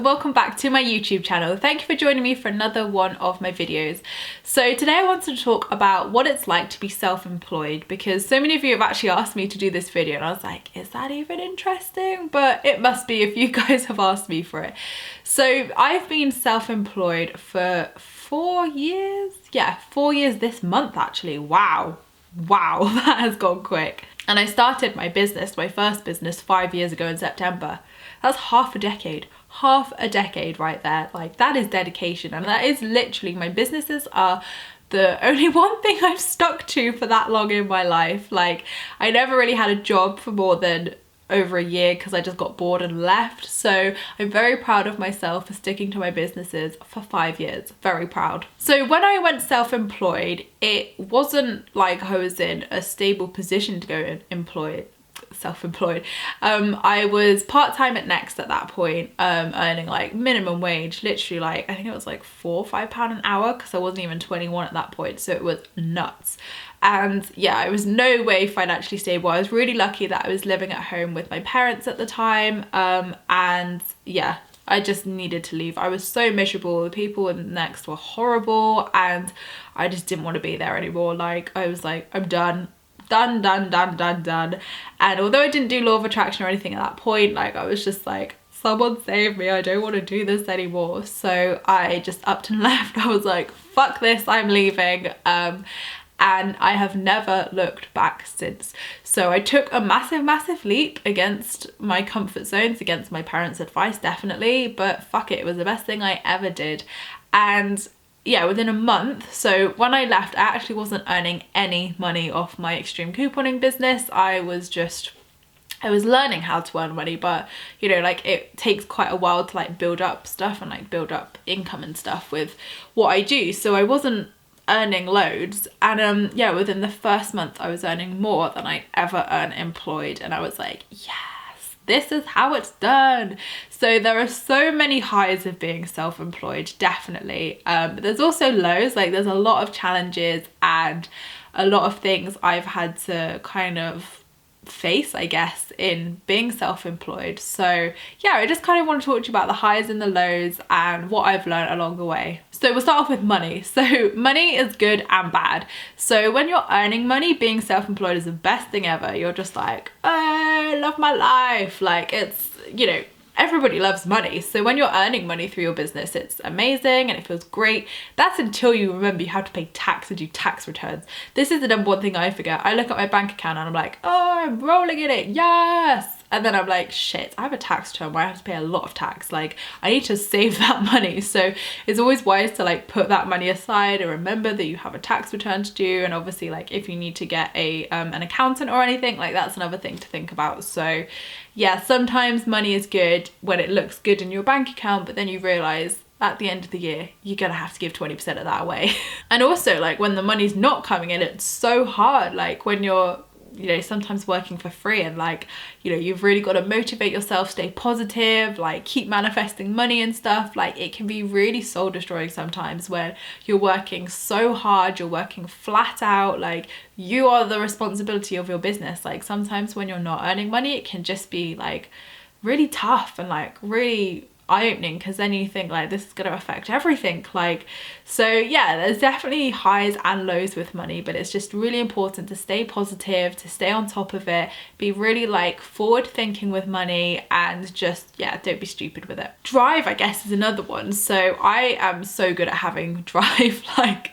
welcome back to my YouTube channel. Thank you for joining me for another one of my videos. So today I wanted to talk about what it's like to be self-employed, because so many of you have actually asked me to do this video and I was like, is that even interesting? But it must be if you guys have asked me for it. So I've been self-employed for 4 years. Yeah, 4 years this month actually. Wow, that has gone quick. And I started my business, my first business, 5 years ago in September. That's half a decade right there. Like, that is dedication, and that is literally, my businesses are the only one thing I've stuck to for that long in my life. Like, I never really had a job for more than over a year because I just got bored and left. So I'm very proud of myself for sticking to my businesses for 5 years. Very proud. So when I went self-employed, it wasn't like I was in a stable position to go self-employed. I was part-time at Next at that point, earning like minimum wage, literally like I think it was like £4 or £5 an hour, because I wasn't even 21 at that point, so it was nuts. And yeah, I was no way financially stable. I was really lucky that I was living at home with my parents at the time, and yeah, I just needed to leave. I was so miserable. The people in Next were horrible and I just didn't want to be there anymore. Like, I was like, I'm done. Done. And although I didn't do law of attraction or anything at that point, like, I was just like, someone save me, I don't want to do this anymore. So I just upped and left. I was like, fuck this, I'm leaving. And I have never looked back since. So I took a massive leap against my comfort zones, against my parents' advice, definitely, but fuck it, it was the best thing I ever did. And yeah, within a month, so when I left, I actually wasn't earning any money off my extreme couponing business. I was learning how to earn money, but you know, like, it takes quite a while to like build up stuff and like build up income and stuff with what I do. So I wasn't earning loads, and yeah, within the first month I was earning more than I ever earned employed, and I was like, yes, this is how it's done. So there are so many highs of being self-employed, definitely, but there's also lows. Like, there's a lot of challenges and a lot of things I've had to kind of face, I guess, in being self-employed. So yeah, I just kind of want to talk to you about the highs and the lows and what I've learned along the way. So we'll start off with money. So money is good and bad. So when you're earning money, being self-employed is the best thing ever. You're just like, oh, I love my life. Like, it's, you know, everybody loves money. So when you're earning money through your business, it's amazing and it feels great. That's until you remember you have to pay tax and do tax returns. This is the number one thing I forget. I look at my bank account and I'm like, oh, I'm rolling in it, yes. And then I'm like, shit, I have a tax return where I have to pay a lot of tax. Like, I need to save that money. So it's always wise to like put that money aside and remember that you have a tax return to do. And obviously, like, if you need to get an accountant or anything, like, that's another thing to think about. So yeah, sometimes money is good when it looks good in your bank account, but then you realize at the end of the year, you're gonna have to give 20% of that away. And also, like, when the money's not coming in, it's so hard. Like, when you're, you know, sometimes working for free and like, you know, you've really got to motivate yourself, stay positive, like keep manifesting money and stuff. Like, it can be really soul destroying sometimes when you're working so hard, you're working flat out, like, you are the responsibility of your business. Like, sometimes when you're not earning money, it can just be like really tough and like really eye-opening, because then you think like, this is going to affect everything. Like, so yeah, there's definitely highs and lows with money, but it's just really important to stay positive, to stay on top of it, be really like forward thinking with money, and just, yeah, don't be stupid with it. Drive, I guess, is another one. So I am so good at having drive. Like,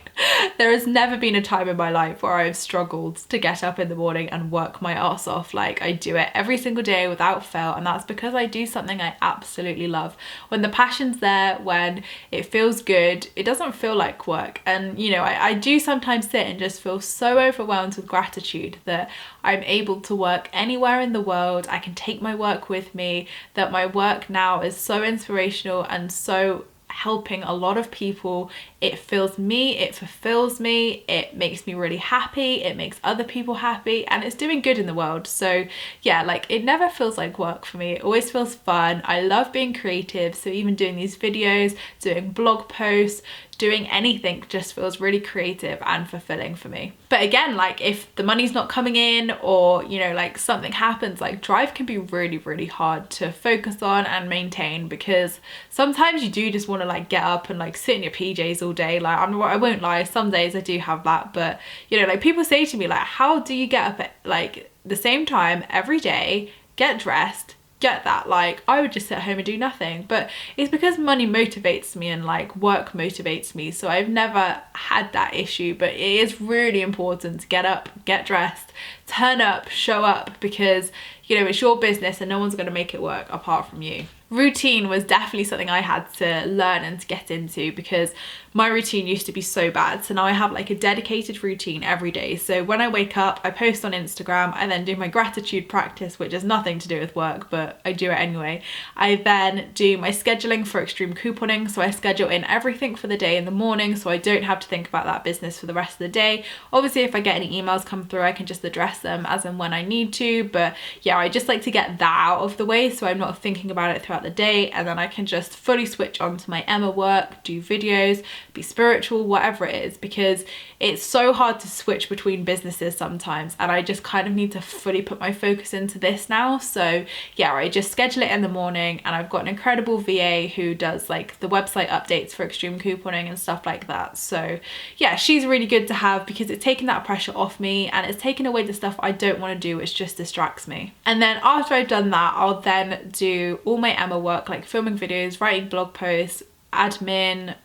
there has never been a time in my life where I've struggled to get up in the morning and work my ass off. Like, I do it every single day without fail, and that's because I do something I absolutely love. When the passion's there, when it feels good, it doesn't feel like work. And you know, I do sometimes sit and just feel so overwhelmed with gratitude that I'm able to work anywhere in the world. I can take my work with me, that my work now is so inspirational and so helping a lot of people. It fills me, it fulfills me, it makes me really happy, it makes other people happy, and it's doing good in the world. So yeah, like it never feels like work for me. It always feels fun. I love being creative, so even doing these videos, doing blog posts, doing anything just feels really creative and fulfilling for me. But again, like if the money's not coming in, or you know, like something happens, like drive can be really, really hard to focus on and maintain, because sometimes you do just want to like get up and like sit in your PJs all day. Like I won't lie, some days I do have that, but you know, like people say to me like, how do you get up at like the same time every day, get dressed, get that? Like I would just sit at home and do nothing. But it's because money motivates me and like work motivates me, so I've never had that issue. But it is really important to get up, get dressed, turn up, show up, because you know, it's your business and no one's going to make it work apart from you. Routine was definitely something I had to learn and to get into, because my routine used to be so bad. So now I have like a dedicated routine every day. So when I wake up, I post on Instagram, I then do my gratitude practice, which has nothing to do with work, but I do it anyway. I then do my scheduling for extreme couponing. So I schedule in everything for the day in the morning, so I don't have to think about that business for the rest of the day. Obviously, if I get any emails come through, I can just address them as and when I need to. But yeah, I just like to get that out of the way, so I'm not thinking about it throughout the day, and then I can just fully switch on to my Emma work, do videos, be spiritual, whatever it is, because it's so hard to switch between businesses sometimes, and I just kind of need to fully put my focus into this now. So yeah, I just schedule it in the morning, and I've got an incredible VA who does like the website updates for extreme couponing and stuff like that. So yeah, she's really good to have, because it's taking that pressure off me and it's taking away the stuff I don't want to do, which just distracts me. And then after I've done that, I'll then do all my Emma work, like filming videos, writing blog posts, admin,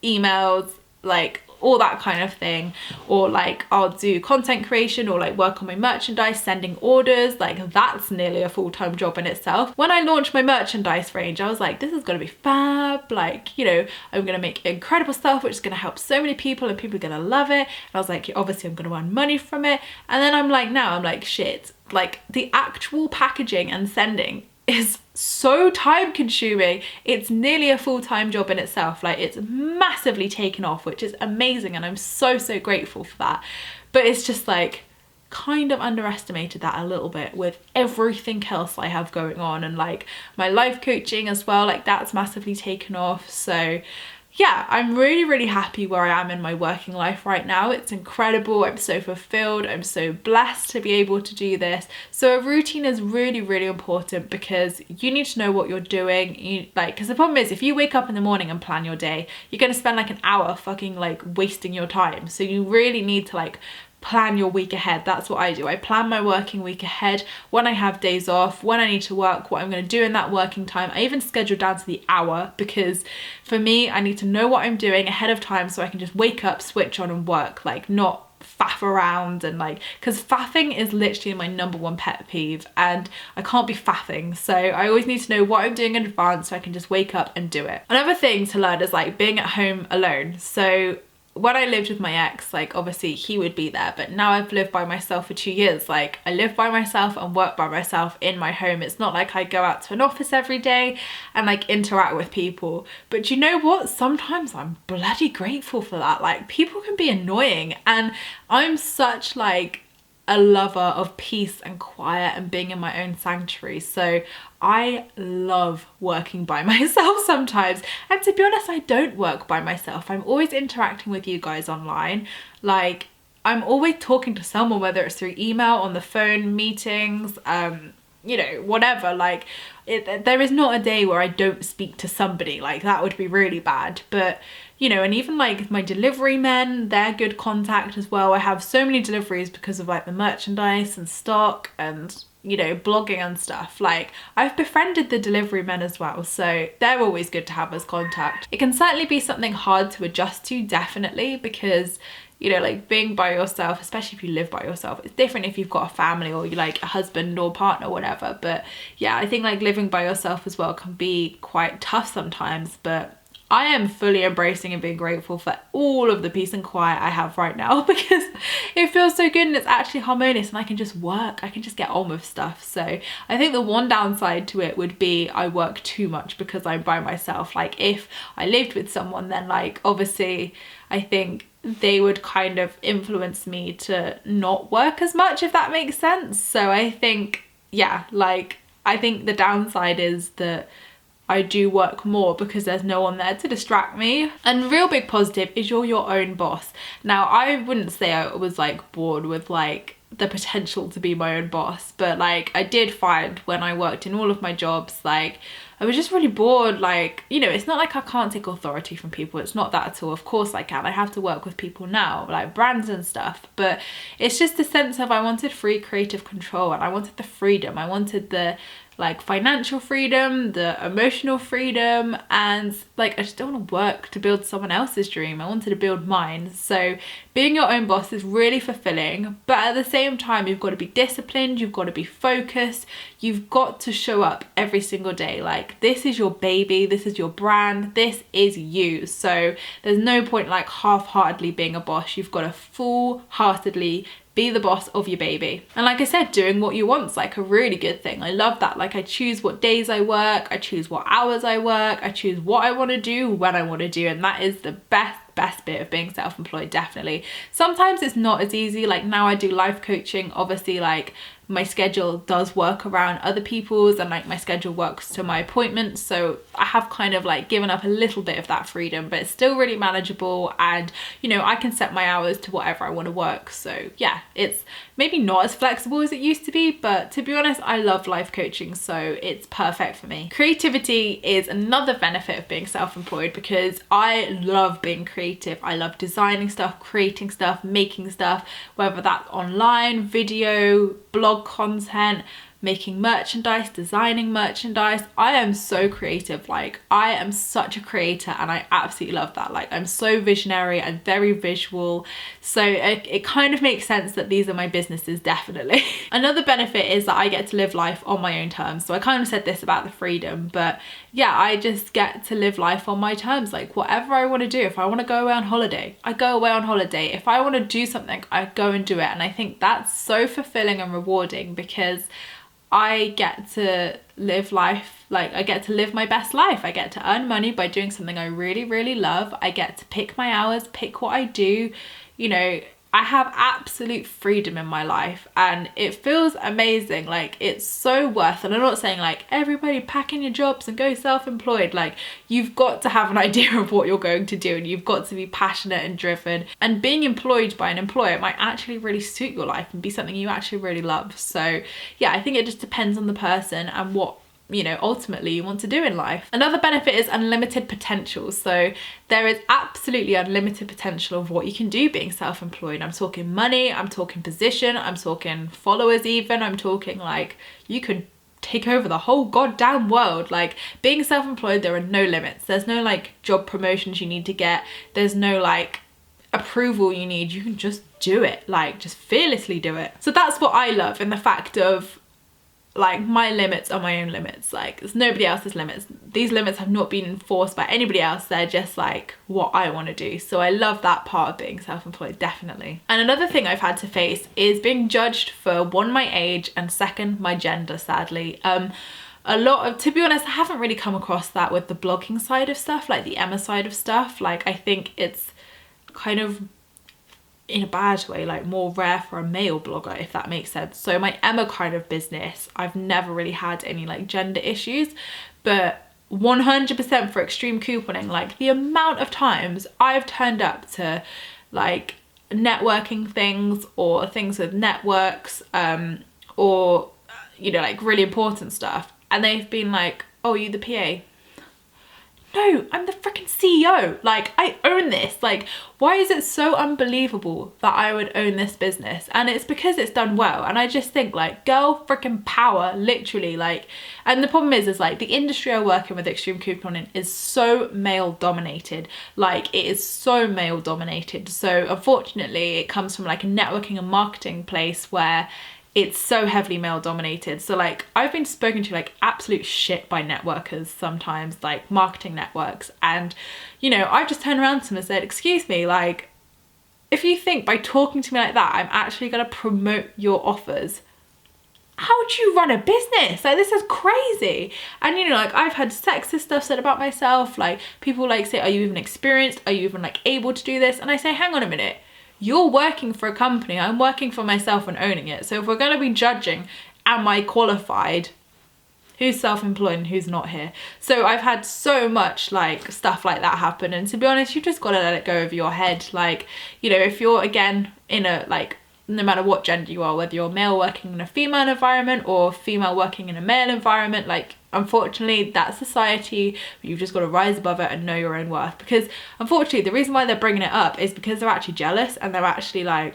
emails, like all that kind of thing. Or like I'll do content creation, or like work on my merchandise, sending orders. Like that's nearly a full-time job in itself. When I launched my merchandise range, I was like, this is gonna be fab, like, you know, I'm gonna make incredible stuff which is gonna help so many people and people are gonna love it. And I was like, obviously I'm gonna earn money from it. And then I'm like, now I'm like, shit, like the actual packaging and sending is so time consuming. It's nearly a full-time job in itself. Like it's massively taken off, which is amazing, and I'm so grateful for that. But it's just like kind of underestimated that a little bit with everything else I have going on, and like my life coaching as well, like that's massively taken off. So yeah, I'm really happy where I am in my working life right now. It's incredible. I'm so fulfilled. I'm so blessed to be able to do this. So a routine is really important, because you need to know what you're doing. Because the problem is, if you wake up in the morning and plan your day, you're going to spend like an hour fucking like wasting your time. So you really need to like plan your week ahead. That's what I do. I plan my working week ahead, when I have days off, when I need to work, what I'm going to do in that working time. I even schedule down to the hour, because for me, I need to know what I'm doing ahead of time, so I can just wake up, switch on and work, like not faff around. And like, because faffing is literally my #1 pet peeve, and I can't be faffing, so I always need to know what I'm doing in advance so I can just wake up and do it. Another thing to learn is like being at home alone. So when I lived with my ex, like obviously he would be there, but now I've lived by myself for 2 years. Like I live by myself and work by myself in my home. It's not like I go out to an office every day and like interact with people. But you know what? Sometimes I'm bloody grateful for that. Like people can be annoying, and I'm such like a lover of peace and quiet and being in my own sanctuary. So I love working by myself sometimes. And to be honest, I don't work by myself. I'm always interacting with you guys online. Like I'm always talking to someone, whether it's through email, on the phone, meetings, you know, whatever. Like there is not a day where I don't speak to somebody. Like that would be really bad. But you know, and even like my delivery men, they're good contact as well. I have so many deliveries because of like the merchandise and stock and, you know, blogging and stuff. Like I've befriended the delivery men as well, so they're always good to have as contact. It can certainly be something hard to adjust to, definitely, because you know, like being by yourself, especially if you live by yourself, it's different if you've got a family or you like a husband or partner or whatever. But yeah, I think like living by yourself as well can be quite tough sometimes, but I am fully embracing and being grateful for all of the peace and quiet I have right now, because it feels so good and it's actually harmonious and I can just work, I can just get on with stuff. So I think the one downside to it would be I work too much because I'm by myself. Like if I lived with someone, then like obviously I think they would kind of influence me to not work as much, if that makes sense. So I think, yeah, like I think the downside is that I do work more because there's no one there to distract me. And real big positive is you're your own boss. Now, I wouldn't say I was like bored with like the potential to be my own boss, but like I did find when I worked in all of my jobs, like I was just really bored. Like, you know, it's not like I can't take authority from people. It's not that at all. Of course I can. I have to work with people now, like brands and stuff. But it's just the sense of I wanted free creative control and I wanted the freedom. I wanted the like financial freedom, the emotional freedom, and like I just don't want to work to build someone else's dream. I wanted to build mine. So being your own boss is really fulfilling, but at the same time you've got to be disciplined, you've got to be focused, you've got to show up every single day. Like this is your baby, this is your brand, this is you. So there's no point like half-heartedly being a boss. You've got to full-heartedly be the boss of your baby. And like I said, doing what you want is like a really good thing. I love that. Like I choose what days I work, I choose what hours I work, I choose what I want to do when I want to do, and that is the best bit of being self-employed, definitely. Sometimes it's not as easy. Like now I do life coaching, obviously like my schedule does work around other people's and like my schedule works to my appointments, so I have kind of like given up a little bit of that freedom, but it's still really manageable, and you know I can set my hours to whatever I want to work. So yeah, it's maybe not as flexible as it used to be, but to be honest I love life coaching, so it's perfect for me. Creativity is another benefit of being self-employed because I love being creative. I love designing stuff, creating stuff, making stuff, whether that's online, video, blog content, making merchandise, designing merchandise. I am so creative. Like I am such a creator and I absolutely love that. Like I'm so visionary and very visual, so it kind of makes sense that these are my businesses, definitely. Another benefit is that I get to live life on my own terms. So I kind of said this about the freedom, but yeah, I just get to live life on my terms. Like whatever I want to do, if I want to go away on holiday, I go away on holiday. If I want to do something, I go and do it. And I think that's so fulfilling and rewarding because I get to live life, like I get to live my best life. I get to earn money by doing something I really, really love. I get to pick my hours, pick what I do, you know, I have absolute freedom in my life and it feels amazing. Like it's so worth it. And I'm not saying like everybody pack in your jobs and go self-employed. Like you've got to have an idea of what you're going to do and you've got to be passionate and driven, and being employed by an employer might actually really suit your life and be something you actually really love. So yeah, I think it just depends on the person and what, you know, ultimately you want to do in life. Another benefit is unlimited potential. So there is absolutely unlimited potential of what you can do being self-employed. I'm talking money, I'm talking position, I'm talking followers even, I'm talking like you could take over the whole goddamn world. Like being self-employed, there are no limits. There's no like job promotions you need to get. There's no like approval you need. You can just do it, like just fearlessly do it. So that's what I love in the fact of like my limits are my own limits. Like there's nobody else's limits. These limits have not been enforced by anybody else. They're just like what I want to do. So I love that part of being self-employed, definitely. And another thing I've had to face is being judged for one, my age, and second, my gender, sadly. A lot of, to be honest, I haven't really come across that with the blogging side of stuff, like the Emma side of stuff. Like I think it's kind of, in a bad way, like more rare for a male blogger, if that makes sense. So my Emma kind of business, I've never really had any like gender issues, but 100% for extreme couponing, like the amount of times I've turned up to like networking things or things with networks or you know like really important stuff, and they've been like, oh, are you the PA? No, I'm the freaking CEO. Like I own this. Like why is it so unbelievable that I would own this business? And it's because it's done well. And I just think like girl freaking power, literally. Like, and the problem is like the industry I work in with extreme couponing is so male dominated. Like it is so male dominated. So unfortunately it comes from like a networking and marketing place where it's so heavily male dominated. So like I've been spoken to like absolute shit by networkers sometimes, like marketing networks, and you know, I've just turned around to them and said, excuse me, like if you think by talking to me like that I'm actually going to promote your offers, how do you run a business? Like, this is crazy. And you know, like I've had sexist stuff said about myself, like people like say, are you even experienced, are you even like able to do this? And I say, hang on a minute, you're working for a company, I'm working for myself and owning it. So if we're going to be judging, am I qualified, who's self-employed and who's not here? So I've had so much like stuff like that happen, and to be honest, you've just got to let it go over your head. Like, you know, if you're again in a, like, no matter what gender you are, whether you're male working in a female environment or female working in a male environment, like unfortunately that's society. You've just got to rise above it and know your own worth, because unfortunately the reason why they're bringing it up is because they're actually jealous, and they're actually like,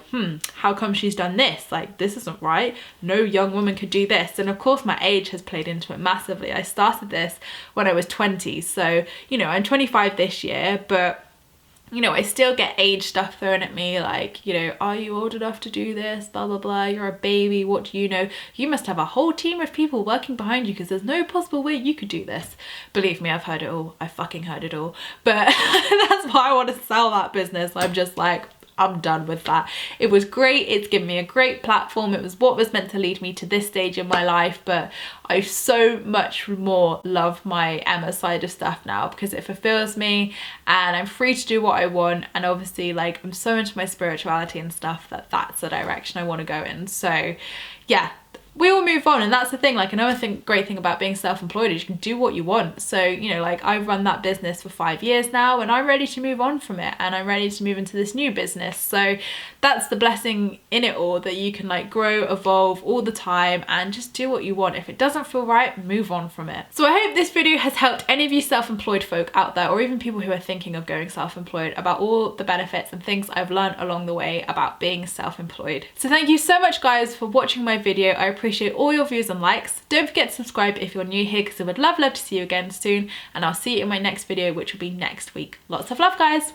how come she's done this? Like, this isn't right, no young woman could do this. And of course my age has played into it massively. I started this when I was 20, so you know, I'm 25 this year, but you know, I still get age stuff thrown at me, like, you know, are you old enough to do this, blah blah blah, you're a baby, what do you know, you must have a whole team of people working behind you because there's no possible way you could do this. Believe me, I've heard it all, I fucking heard it all, but that's why I want to sell that business. I'm just like, I'm done with that. It was great, it's given me a great platform, it was what was meant to lead me to this stage in my life, but I so much more love my Emma side of stuff now because it fulfills me and I'm free to do what I want, and obviously like I'm so into my spirituality and stuff that that's the direction I want to go in. So yeah, we all move on, and that's the thing. Like, another great thing about being self-employed is you can do what you want. So you know, like I've run that business for 5 years now and I'm ready to move on from it, and I'm ready to move into this new business. So that's the blessing in it all, that you can like grow, evolve all the time and just do what you want. If it doesn't feel right, move on from it. So I hope this video has helped any of you self-employed folk out there, or even people who are thinking of going self-employed, about all the benefits and things I've learned along the way about being self-employed. So thank you so much guys for watching my video. I appreciate all your views and likes. Don't forget to subscribe if you're new here, because I would love to see you again soon, and I'll see you in my next video, which will be next week. Lots of love guys.